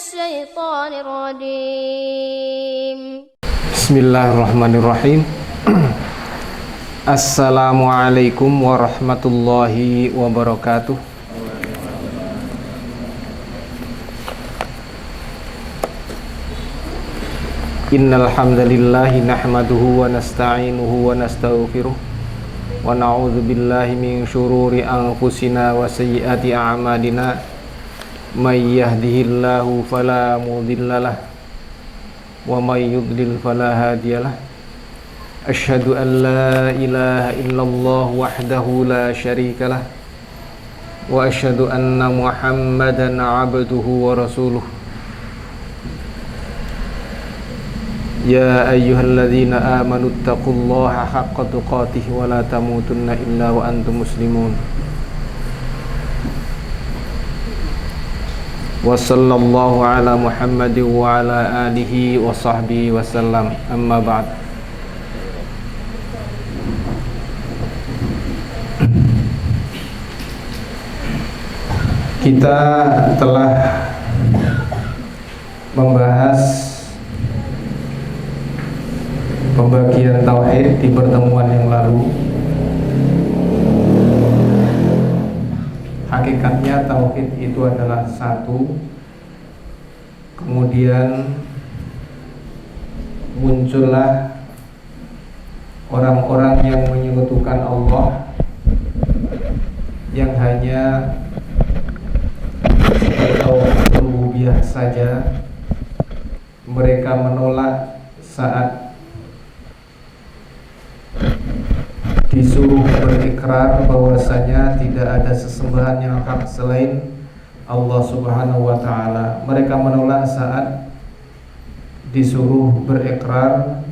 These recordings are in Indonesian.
الشيطان الرجيم. بسم الله الرحمن الرحيم. Assalamualaikum warahmatullahi wabarakatuh. Innal hamdalillahi nahmaduhu wa nasta'inuhu wa nastaghfiruh wa na'udzu billahi min syururi anfusina wa sayyiati a'malina may yahdihillahu fala mudhillalah wa may yudlil fala hadiyalah. Asyhadu an la ilaha illallah wahdahu la syarikalah wa asyhadu anna Muhammadan 'abduhu wa rasuluh. Ya ayyuhalladzina amanu taqullaha haqqa tuqatih wa la tamutunna illa wa antum muslimun. Wa sallallahu ala Muhammadin wa ala alihi wa sahbihi wa sallam. Amma ba'd. Kita telah membahas pembagian tauhid di pertemuan yang lalu. Hakikatnya tauhid itu adalah satu. Kemudian muncullah orang-orang yang menyekutukan Allah, yang hanya tauhid rububiyah saja. Mereka menolak saat disuruh berikrar bahwasanya tidak ada sesembahan yang hak selain Allah Subhanahu wa ta'ala. Mereka menolak saat disuruh berikrar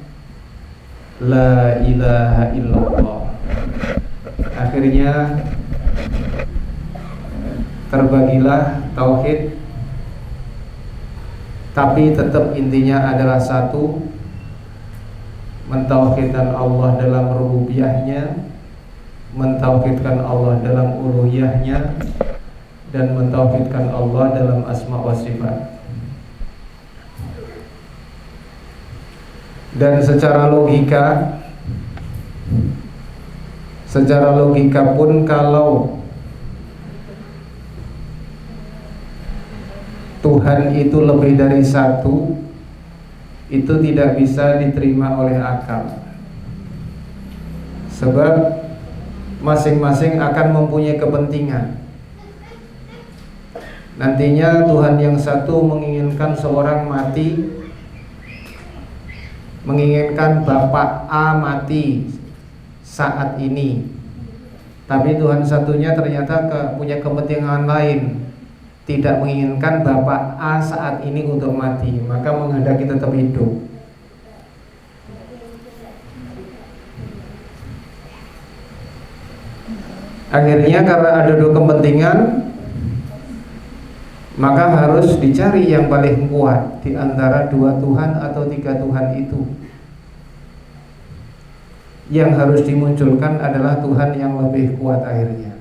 la ilaha illallah. Akhirnya terbagilah tauhid, tapi tetap intinya adalah satu: mentauhidkan Allah dalam rububiyahnya, mentauhidkan Allah dalam uluhiyahnya, dan mentauhidkan Allah dalam asma wa sifat. Dan secara logika pun, kalau Tuhan itu lebih dari satu, itu tidak bisa diterima oleh akal. Sebab masing-masing akan mempunyai kepentingan. Nantinya Tuhan yang satu menginginkan seorang mati, menginginkan Bapak A mati saat ini, tapi Tuhan satunya ternyata punya kepentingan lain, tidak menginginkan Bapak A saat ini untuk mati, maka menghendaki tetap hidup. Akhirnya karena ada dua kepentingan, maka harus dicari yang paling kuat di antara dua Tuhan atau tiga Tuhan itu. Yang harus dimunculkan adalah Tuhan yang lebih kuat akhirnya.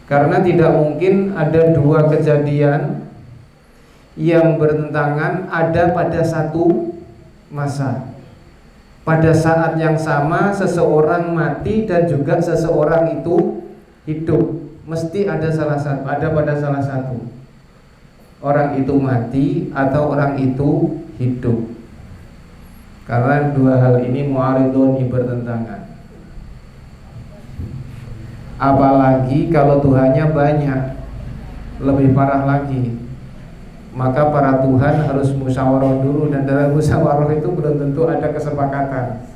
Karena tidak mungkin ada dua kejadian yang bertentangan ada pada satu masa. Pada saat yang sama seseorang mati dan juga seseorang itu hidup. Mesti ada pada salah satu. Orang itu mati atau orang itu hidup. Karena dua hal ini mu'aridun, bertentangan. Apalagi kalau Tuhannya banyak, lebih parah lagi. Maka para Tuhan harus musyawarah dulu, dan dalam musyawarah itu belum tentu ada kesepakatan.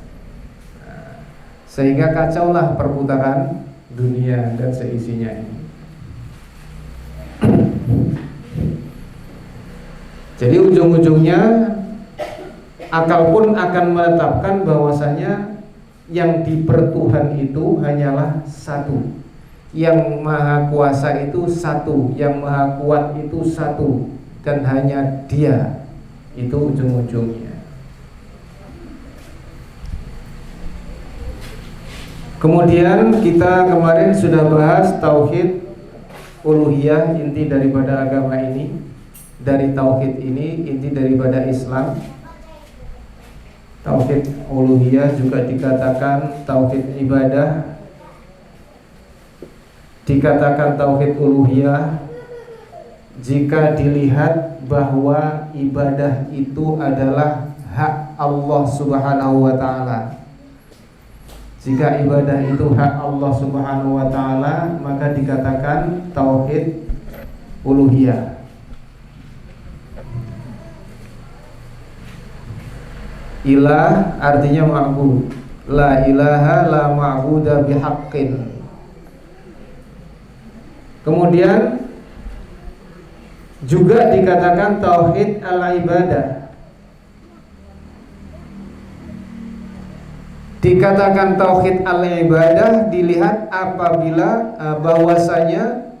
Sehingga kacaulah perputaran dunia dan seisinya ini. Jadi ujung-ujungnya akal pun akan menetapkan bahwasanya yang dipertuhan itu hanyalah satu, yang maha kuasa itu satu, yang maha kuat itu satu, dan hanya Dia. Itu ujung-ujungnya. Kemudian kita kemarin sudah bahas tauhid uluhiyah, inti daripada agama ini, dari tauhid ini, inti daripada Islam. Tauhid uluhiyah juga dikatakan tauhid ibadah, dikatakan tauhid uluhiyah jika dilihat bahwa ibadah itu adalah hak Allah Subhanahu wa ta'ala. Jika ibadah itu hak Allah Subhanahu wa ta'ala, maka dikatakan tauhid uluhiyah. Ilah artinya ma'bud. La ilaha la ma'buda bihaqqin. Kemudian juga dikatakan tauhid al-ibadah. Dikatakan tauhid al-ibadah dilihat apabila bahwasanya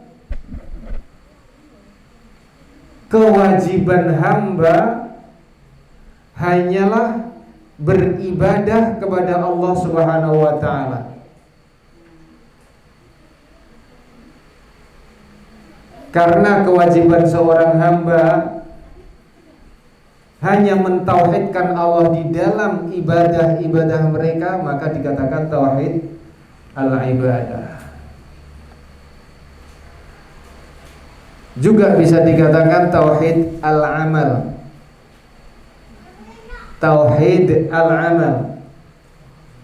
kewajiban hamba hanyalah beribadah kepada Allah Subhanahu wa ta'ala. Karena kewajiban seorang hamba hanya mentauhidkan Allah di dalam ibadah-ibadah mereka, maka dikatakan tauhid al-ibadah. Juga bisa dikatakan tauhid al-amal. Tauhid al-amal.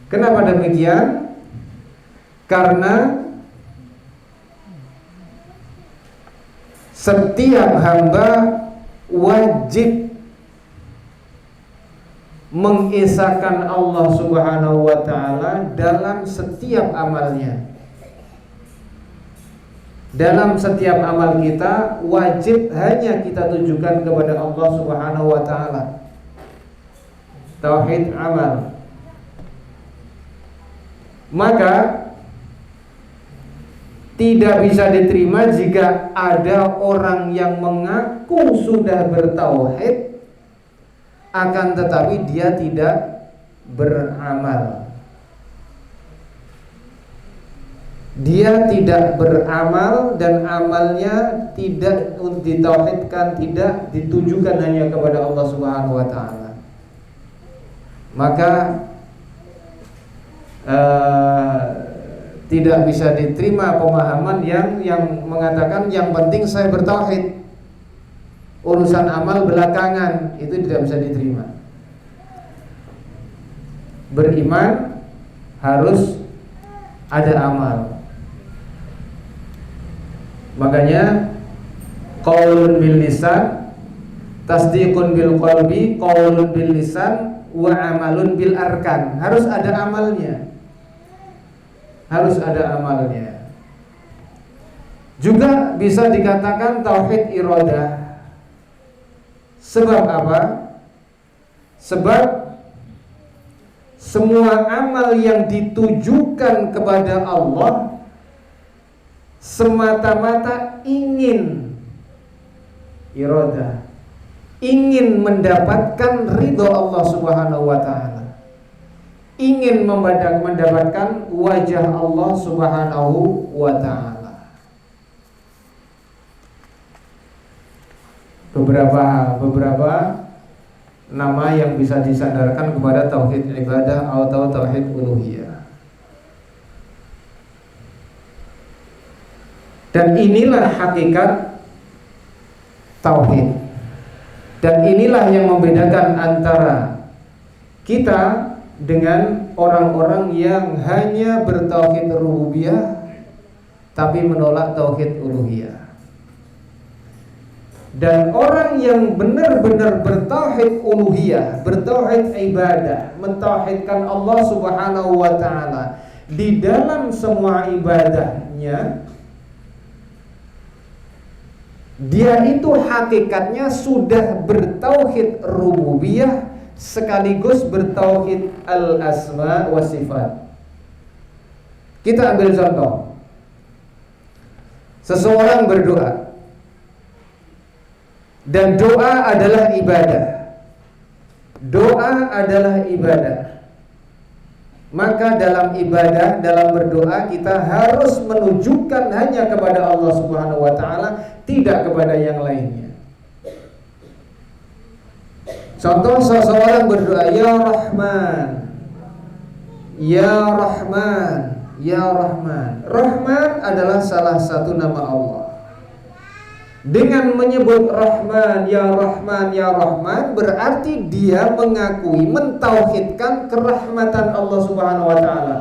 Kenapa demikian? Karena setiap hamba wajib mengesahkan Allah Subhanahu wa ta'ala dalam setiap amalnya. Dalam setiap amal kita wajib hanya kita tujukan kepada Allah Subhanahu wa ta'ala. Tauhid amal. Maka tidak bisa diterima jika ada orang yang mengaku sudah bertauhid, akan tetapi dia tidak beramal. Dia tidak beramal dan amalnya tidak ditauhidkan, tidak ditujukan hanya kepada Allah Subhanahu wa ta'ala. Maka tidak bisa diterima pemahaman yang mengatakan yang penting saya bertauhid, urusan amal belakangan. Itu tidak bisa diterima. Beriman harus ada amal. Makanya qaulun bil lisan, tasdiqun bil qalbi, qaulun bil lisan wa amalun bil arkan. Harus ada amalnya. Harus ada amalnya. Juga bisa dikatakan tauhid iradah. Sebab apa? Sebab semua amal yang ditujukan kepada Allah semata-mata ingin iradah, ingin mendapatkan ridho Allah Subhanahu wa ta'ala, ingin mendapatkan wajah Allah Subhanahu wa ta'ala. Beberapa nama yang bisa disandarkan kepada tauhid ibadah atau tauhid uluhiyah. Dan inilah hakikat tauhid. Dan inilah yang membedakan antara kita dengan orang-orang yang hanya bertauhid rububiyah tapi menolak tauhid uluhiyah. Dan orang yang benar-benar bertauhid uluhiyah, bertauhid ibadah, mentauhidkan Allah Subhanahu wa ta'ala di dalam semua ibadahnya, dia itu hakikatnya sudah bertauhid rububiyah sekaligus bertauhid al-asma wa sifat. Kita ambil contoh. Seseorang berdoa, dan doa adalah ibadah. Doa adalah ibadah. Maka dalam ibadah, dalam berdoa kita harus menunjukkan hanya kepada Allah Subhanahu wa taala, tidak kepada yang lainnya. Contoh seseorang berdoa, ya Rahman, ya Rahman, ya Rahman. Rahman adalah salah satu nama Allah. Dengan menyebut Rahman, ya Rahman, ya Rahman, berarti dia mengakui, mentauhidkan kerahmatan Allah Subhanahu wa taala.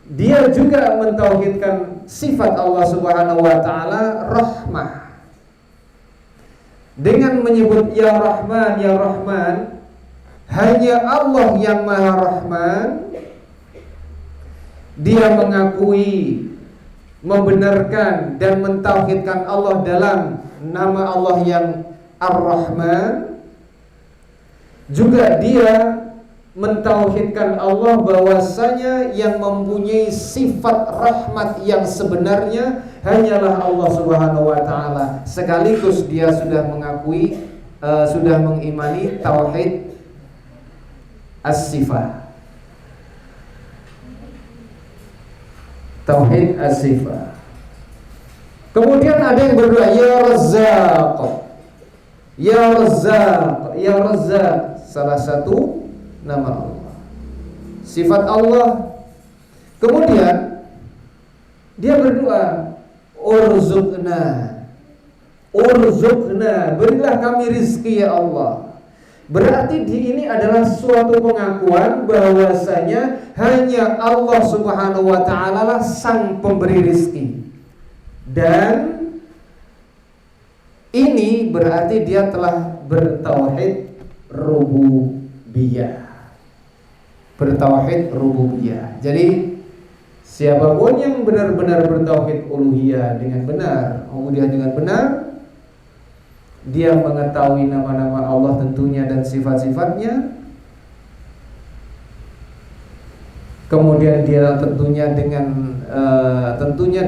Dia juga mentauhidkan sifat Allah Subhanahu wa taala rahmah. Dengan menyebut ya Rahman, ya Rahman, hanya Allah yang Maha Rahman. Dia mengakui, membenarkan dan mentauhidkan Allah dalam nama Allah yang Ar-Rahman. Juga dia mentauhidkan Allah bahwasanya yang mempunyai sifat rahmat yang sebenarnya hanyalah Allah Subhanahu wa taala. Sekaligus dia sudah mengakui, sudah mengimani tauhid as-sifah. Tauhid as-sifah. Kemudian ada yang berdoa ya Razzaq, ya Razzaq, ya Razzaq, salah satu nama Allah, sifat Allah. Kemudian dia berdoa urzuqna, urzuqna, berilah kami rizki ya Allah. Berarti di ini adalah suatu pengakuan bahwasanya hanya Allah Subhanahu wa taala lah sang pemberi rizki. Dan ini berarti dia telah bertauhid rububiyah. Bertauhid rububiyah. Jadi siapapun yang benar-benar bertauhid uluhiyah dengan benar, uluhiyah dengan benar, dia mengetahui nama-nama Allah tentunya dan sifat-sifatnya. Kemudian dia tentunya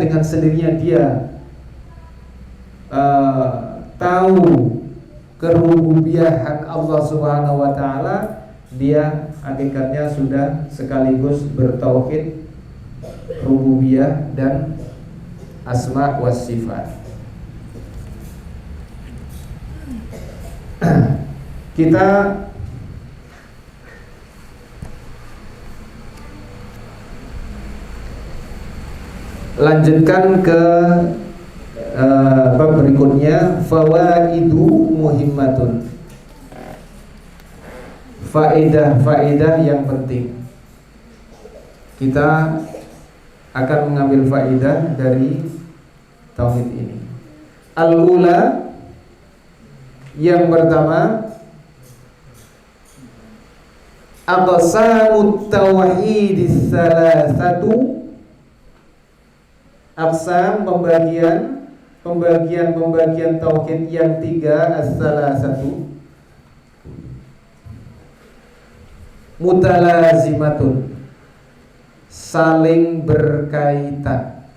dengan sendirinya dia tahu kerububiyahan Allah Subhanahu wa taala. Dia hakikatnya sudah sekaligus bertauhid rububiyah dan asma wa sifat. Kita lanjutkan ke bab berikutnya, fawaidu muhimmatun. Faedah-faedah yang penting. Kita akan mengambil faedah dari tauhid ini. Al-ula, yang pertama, aqsamut tauhid salasatu. Aqsam, pembagian tauhid yang tiga, as-salasatu, mutalazimatun, saling berkaitan.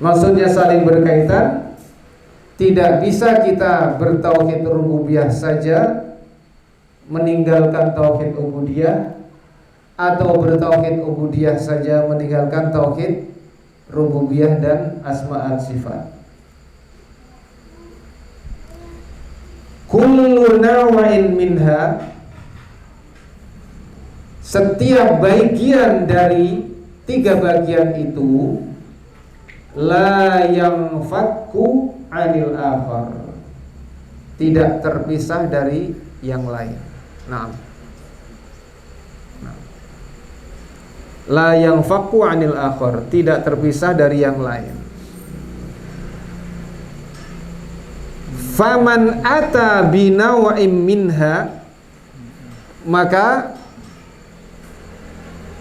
Maksudnya saling berkaitan. Tidak bisa kita bertauhid rububiyah saja, meninggalkan tauhid ubudiyah, atau bertauhid ubudiyah saja, meninggalkan tauhid rububiyah dan asma' sifat. Kullu naw'in minha, setiap bagian dari tiga bagian itu, la yanfakku anil akhar, tidak terpisah dari yang lain. La yanfakku anil akhar, tidak terpisah dari yang lain. Faman ata binawa'im minha, maka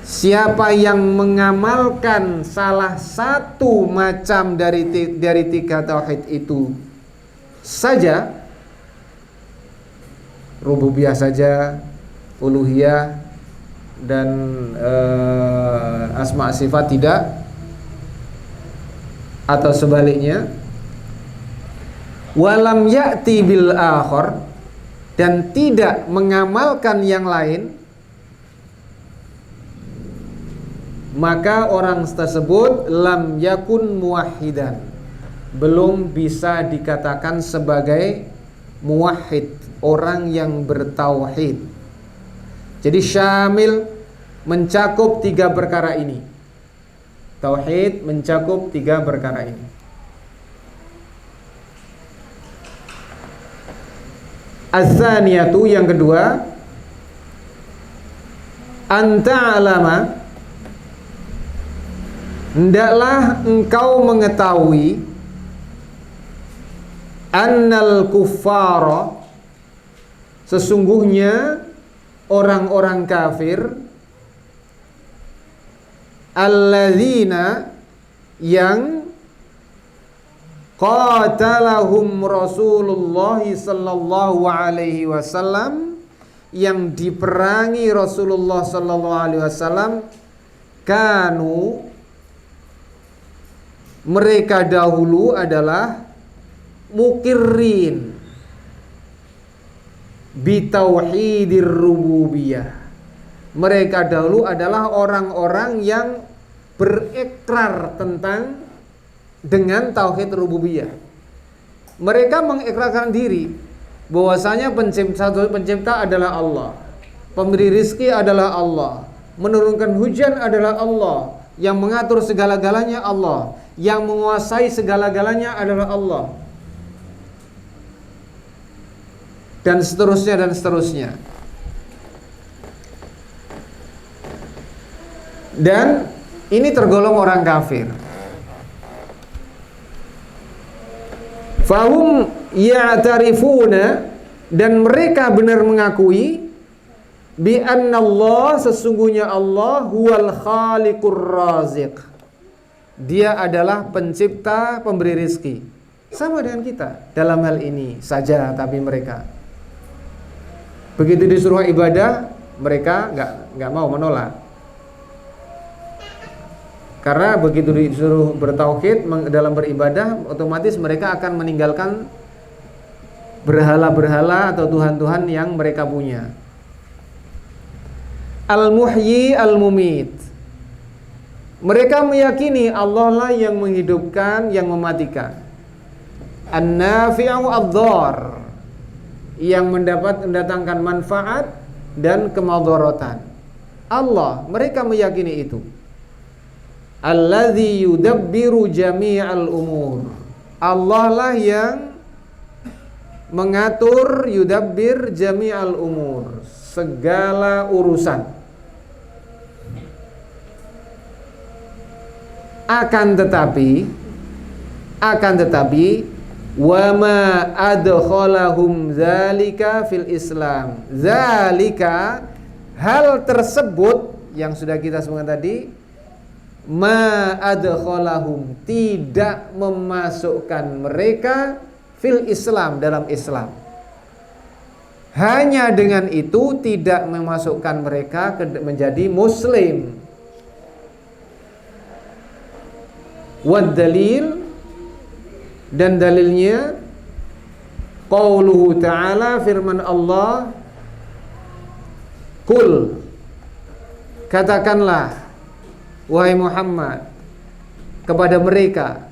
siapa yang mengamalkan salah satu macam dari tiga tauhid itu saja, rububiyah saja, uluhiyah dan asma sifat tidak, atau sebaliknya, walam ya'ti bil akhar, dan tidak mengamalkan yang lain, maka orang tersebut lam yakun muwahhidan, belum bisa dikatakan sebagai muwahhid, orang yang bertauhid. Jadi syamil, mencakup 3 perkara ini. Tauhid mencakup 3 perkara ini. As-saniyatu, yang kedua, anta alama, hendaklah engkau mengetahui, annal kuffara, sesungguhnya orang-orang kafir, alladzina, yang qatalahum Rasulullah sallallahu alaihi wasallam, yang diperangi Rasulullah sallallahu alaihi wasallam, kanu, mereka dahulu adalah mukirrin bitauhidir rububiyah. Mereka dahulu adalah orang-orang yang berikrar tentang dengan tauhid rububiyah. Mereka mengikrarkan diri bahwasanya pencipta adalah Allah, pemberi rizki adalah Allah, menurunkan hujan adalah Allah, yang mengatur segala-galanya Allah, yang menguasai segala-galanya adalah Allah, dan seterusnya dan seterusnya. Dan ini tergolong orang kafir. Fahum ya'tarifuna, dan mereka benar mengakui, bi annallah, sesungguhnya Allah huwal khaliqur raziq, dia adalah pencipta, pemberi rizki. Sama dengan kita dalam hal ini saja, tapi mereka begitu disuruh ibadah, mereka nggak mau, menolak. Karena begitu disuruh bertauhid dalam beribadah, otomatis mereka akan meninggalkan berhala-berhala atau tuhan-tuhan yang mereka punya. Al-Muhyi Al-Mumit, mereka meyakini Allah lah yang menghidupkan, yang mematikan. An-Nafi'u Ad-Dhar, yang mendatangkan manfaat dan kemadharatan. Allah, mereka meyakini itu. Alladzi yudabbiru jami'al umur, Allah lah yang mengatur, yudabbir jami'al umur, segala urusan. Akan tetapi wa ma adkhalahum zalika fil Islam, zalika, hal tersebut yang sudah kita sebutkan tadi, ma adkhalahum, tidak memasukkan mereka fil Islam, dalam Islam. Hanya dengan itu tidak memasukkan mereka menjadi muslim. Wad dalil, dan dalilnya qauluhu ta'ala, firman Allah, kul, katakanlah wahai Muhammad kepada mereka,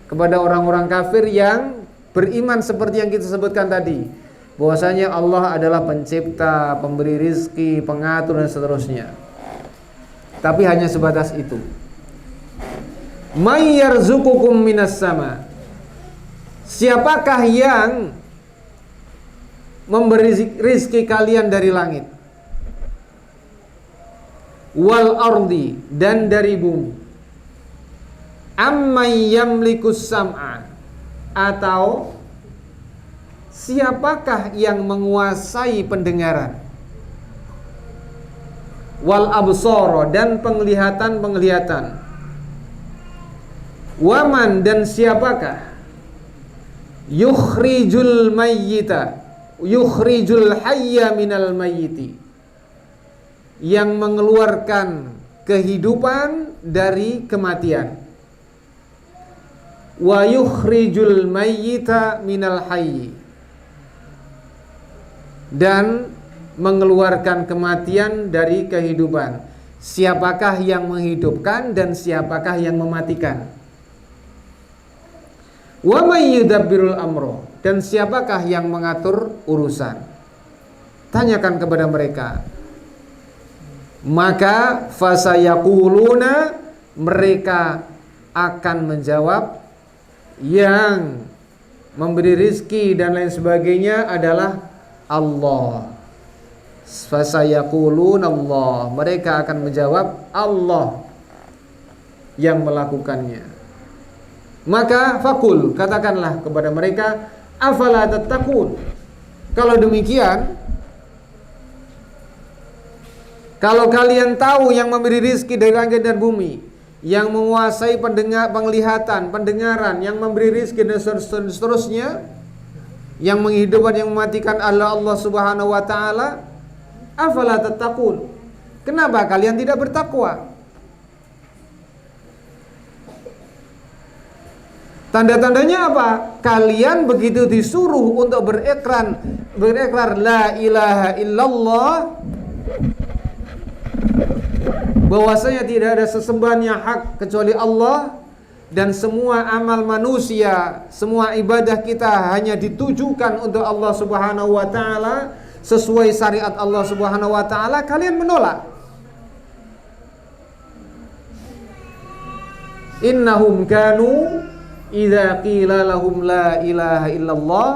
kepada orang-orang kafir yang beriman seperti yang kita sebutkan tadi, bahwasanya Allah adalah pencipta, pemberi rizki, pengatur dan seterusnya. Tapi hanya sebatas itu. May yarzuqukum minas sama, siapakah yang memberi rizki kalian dari langit, wal ardi, dan dari bumi. Ammay yamlikus sam'a, atau siapakah yang menguasai pendengaran, wal absara, dan penglihatan-penglihatan, waman, dan siapakah yukhrijul mayyita, yukhrijul hayya minal mayyiti, yang mengeluarkan kehidupan dari kematian, wa yukhrijul mayyita minal hayyi, dan mengeluarkan kematian dari kehidupan. Siapakah yang menghidupkan dan siapakah yang mematikan? Wa may yudabbirul amro, dan siapakah yang mengatur urusan? Tanyakan kepada mereka. Maka fasayaquluna, mereka akan menjawab, yang memberi rizki dan lain sebagainya adalah Allah. Fasayaqulun Allah, mereka akan menjawab Allah yang melakukannya. Maka fakul, katakanlah kepada mereka, afala tattaqun. Kalau demikian, kalau kalian tahu yang memberi rizki dari langit dan bumi, yang menguasai penglihatan, pendengaran, yang memberi rizki dan seterusnya, yang menghidupkan, yang mematikan Allah Subhanahu wa ta'ala, afala tattaqun, kenapa kalian tidak bertakwa? Tanda-tandanya apa? Kalian begitu disuruh untuk berikrar la ilaha illallah, bahwasanya tidak ada sesembahan yang hak kecuali Allah, dan semua amal manusia, semua ibadah kita hanya ditujukan untuk Allah Subhanahu wa ta'ala, sesuai syariat Allah Subhanahu wa ta'ala, kalian menolak. Innahum kanu idza qila lahum la ilaha illallah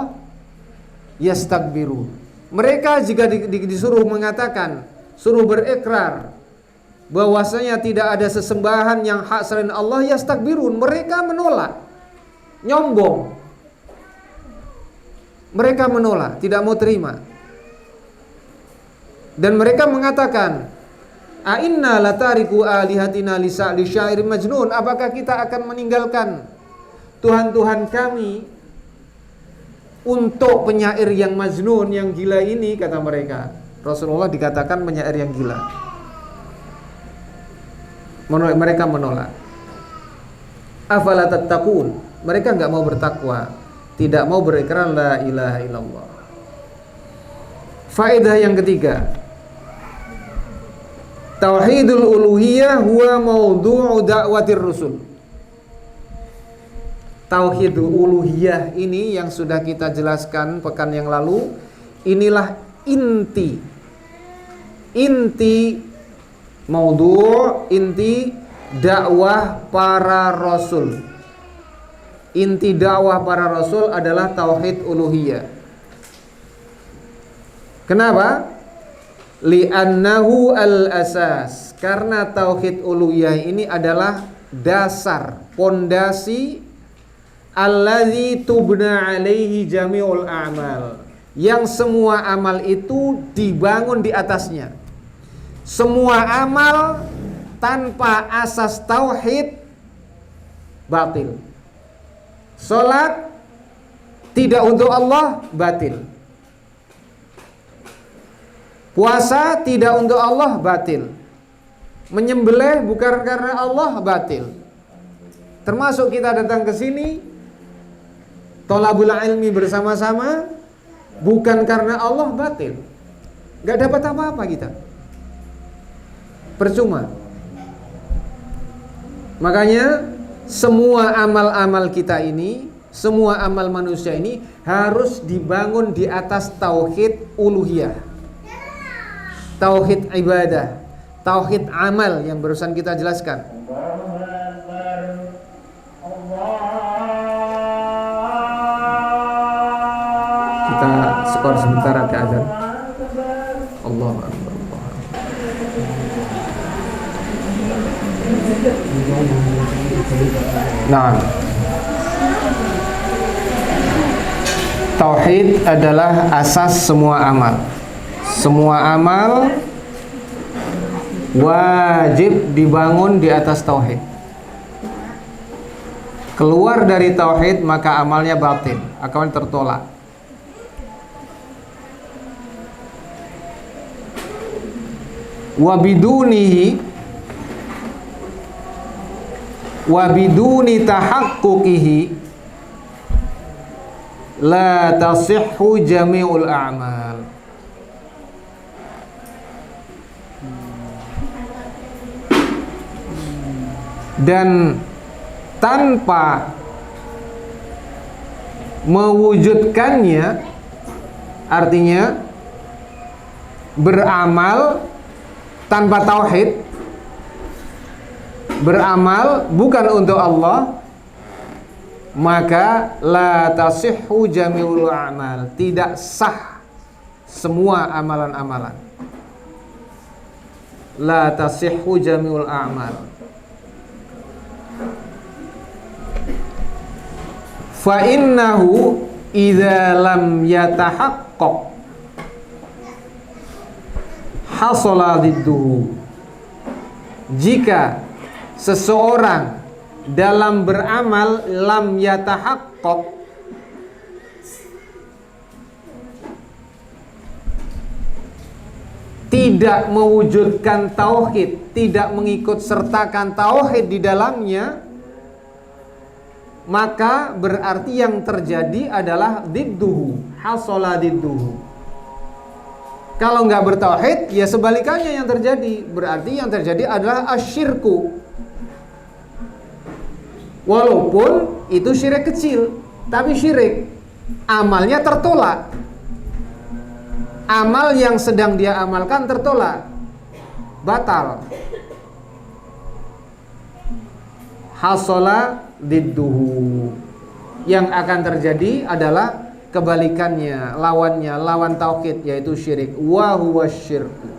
yastakbiru. Mereka jika disuruh mengatakan, suruh berikrar bahwasanya tidak ada sesembahan yang hak selain Allah, yastakbirun, mereka menolak, nyombong. Mereka menolak, tidak mau terima. Dan mereka mengatakan, a inna latariku alihatina li syairin majnun, apakah kita akan meninggalkan Tuhan-Tuhan kami untuk penyair yang majnun, yang gila ini, kata mereka. Rasulullah dikatakan penyair yang gila. Mereka menolak. Afala tattaqun, mereka enggak mau bertakwa, tidak mau berikrar la ilaha illallah. Faedah yang ketiga, tauhidul uluhiyah huwa maudu'u da'watir rusul. Tauhidul uluhiyah ini yang sudah kita jelaskan pekan yang lalu, inilah inti maudhu', inti dakwah para rasul. Inti dakwah para rasul adalah tauhid uluhiyah. Kenapa? Li'annahu al-asas, karena tauhid uluhiyah ini adalah dasar, pondasi alladzi tubna alaihi jami'ul a'mal, yang semua amal itu dibangun di atasnya. Semua amal tanpa asas tauhid batil. Salat tidak untuk Allah, batil. Puasa tidak untuk Allah, batil. Menyembelih bukan karena Allah, batil. Termasuk kita datang ke sini thalabul ilmi bersama-sama bukan karena Allah, batil. Gak dapat apa-apa kita, percuma. Makanya semua amal-amal kita ini, semua amal manusia ini harus dibangun di atas tauhid uluhiyah, tauhid ibadah, tauhid amal yang barusan kita jelaskan. Kita skor sebentar ke azan. Allahu Akbar. Nah, tauhid adalah asas semua amal. Semua amal wajib dibangun di atas tauhid. Keluar dari tauhid maka amalnya batil, akan tertolak. Wabiduni tahaqquqihi la tasihhu jami'ul a'mal. dan tanpa mewujudkannya, artinya beramal tanpa tauhid, beramal bukan untuk Allah, maka la tasihhu jami'ul a'mal, tidak sah semua amalan-amalan. La tasihhu jami'ul a'mal. Fa innahu idza lam yatahaqqaq hasala didduhu. Jika seseorang dalam beramal lam yatahaqqaq, tidak mewujudkan tauhid, tidak mengikut sertakan tauhid di dalamnya, maka berarti yang terjadi adalah didduhu, hasala didduhu. Kalau nggak bertauhid, ya sebalikannya yang terjadi. Berarti yang terjadi adalah asyirku. Walaupun itu syirik kecil, tapi syirik, amalnya tertolak. Amal yang sedang dia amalkan tertolak, batal. Hasala didduhu. Yang akan terjadi adalah kebalikannya, lawannya, lawan tauhid, yaitu syirik. Wa huwa syirku.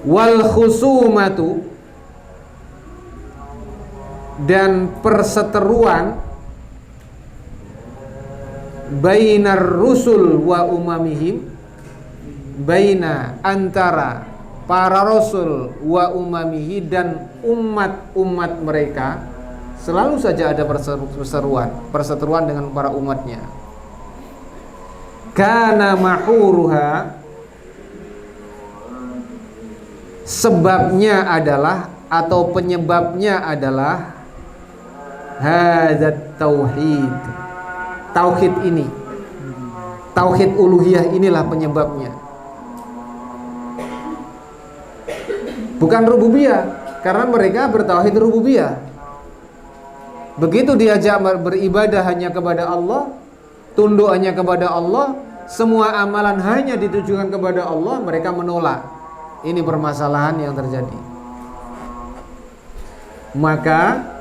Wal khusumatu, dan perseteruan bainar rusul wa umamihim, baina antara para rasul wa umamihi dan umat-umat mereka, selalu saja ada perseteruan dengan para umatnya. Kana mahuruha, sebabnya adalah atau penyebabnya adalah hadzat tauhid. Tauhid ini, tauhid uluhiyah inilah penyebabnya. Bukan rububiyah, karena mereka bertauhid rububiyah. Begitu diajak beribadah hanya kepada Allah, tunduk hanya kepada Allah, semua amalan hanya ditujukan kepada Allah, mereka menolak. Ini permasalahan yang terjadi. Maka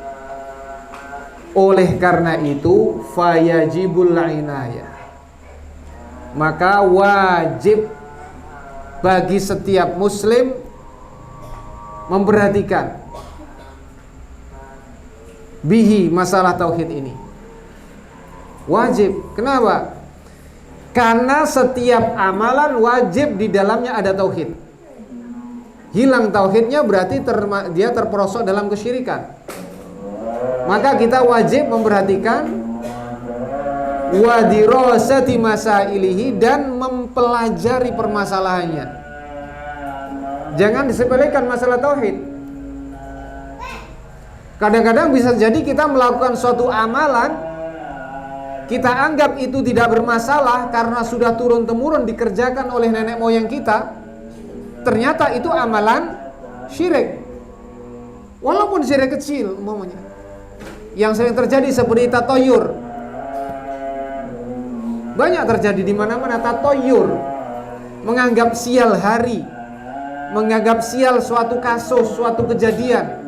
oleh karena itu fayajibul inayah, maka wajib bagi setiap muslim memperhatikan bihi, masalah tauhid ini. Wajib. Kenapa? Karena setiap amalan wajib di dalamnya ada tauhid. Hilang tauhidnya berarti dia terperosok dalam kesyirikan. Maka kita wajib memperhatikan wa dirasati masailihi, dan mempelajari permasalahannya. Jangan disepelekan masalah tauhid. Kadang-kadang bisa jadi kita melakukan suatu amalan, kita anggap itu tidak bermasalah karena sudah turun-temurun dikerjakan oleh nenek moyang kita. Ternyata itu amalan syirik. Walaupun syirik kecil umpamanya. Yang sering terjadi seperti tatoyur. Banyak terjadi di mana-mana tatoyur. Menganggap sial hari, menganggap sial suatu kasus, suatu kejadian.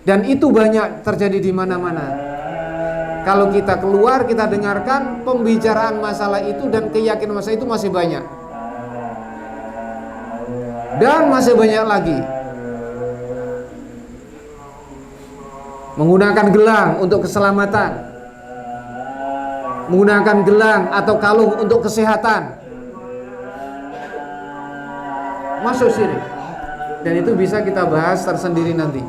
Dan itu banyak terjadi di mana-mana. Kalau kita keluar, kita dengarkan pembicaraan masalah itu dan keyakinan masalah itu masih banyak. Dan masih banyak lagi. Menggunakan gelang untuk keselamatan, menggunakan gelang atau kalung untuk kesehatan, masuk syirik. Dan itu bisa kita bahas tersendiri nanti.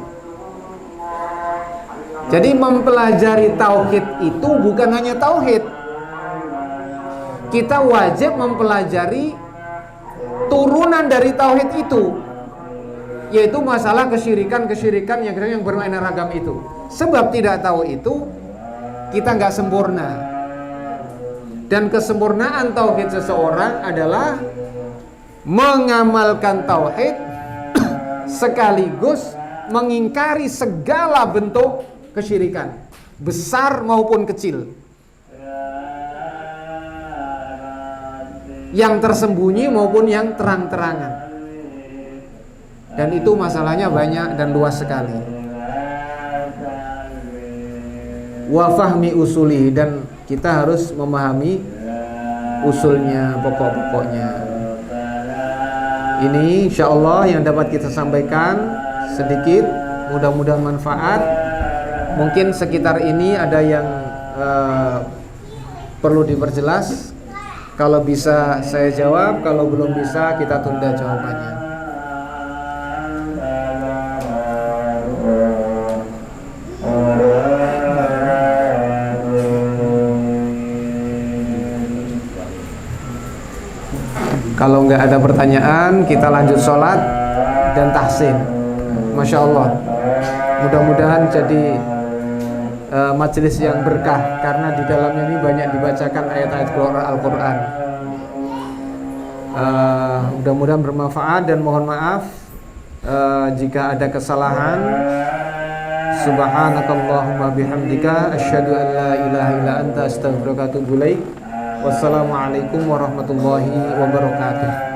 Jadi mempelajari tauhid itu bukan hanya tauhid. Kita wajib mempelajari turunan dari tauhid itu, yaitu masalah kesyirikan yang bermakna ragam itu. Sebab tidak tahu itu, kita nggak sempurna. Dan kesempurnaan tauhid seseorang adalah mengamalkan tauhid sekaligus mengingkari segala bentuk kesyirikan, besar maupun kecil, yang tersembunyi maupun yang terang-terangan. Dan itu masalahnya banyak dan luas sekali. Wa fahmi usuli, dan kita harus memahami usulnya, pokok-pokoknya. Ini insyaallah yang dapat kita sampaikan sedikit, mudah-mudahan manfaat. Mungkin sekitar ini ada yang perlu diperjelas. Kalau bisa saya jawab, kalau belum bisa kita tunda jawabannya. Kalau nggak ada pertanyaan, kita lanjut sholat dan tahsin. Masya Allah, mudah-mudahan jadi majelis yang berkah, karena di dalamnya ini banyak dibacakan ayat-ayat Al-Quran. Mudah-mudahan bermanfaat, dan mohon maaf jika ada kesalahan. Subhanakallahumma bihamdika asyhadu an la ilaha illa anta astaghfiruka wa atubu ilaik. Wassalamualaikum warahmatullahi wabarakatuh.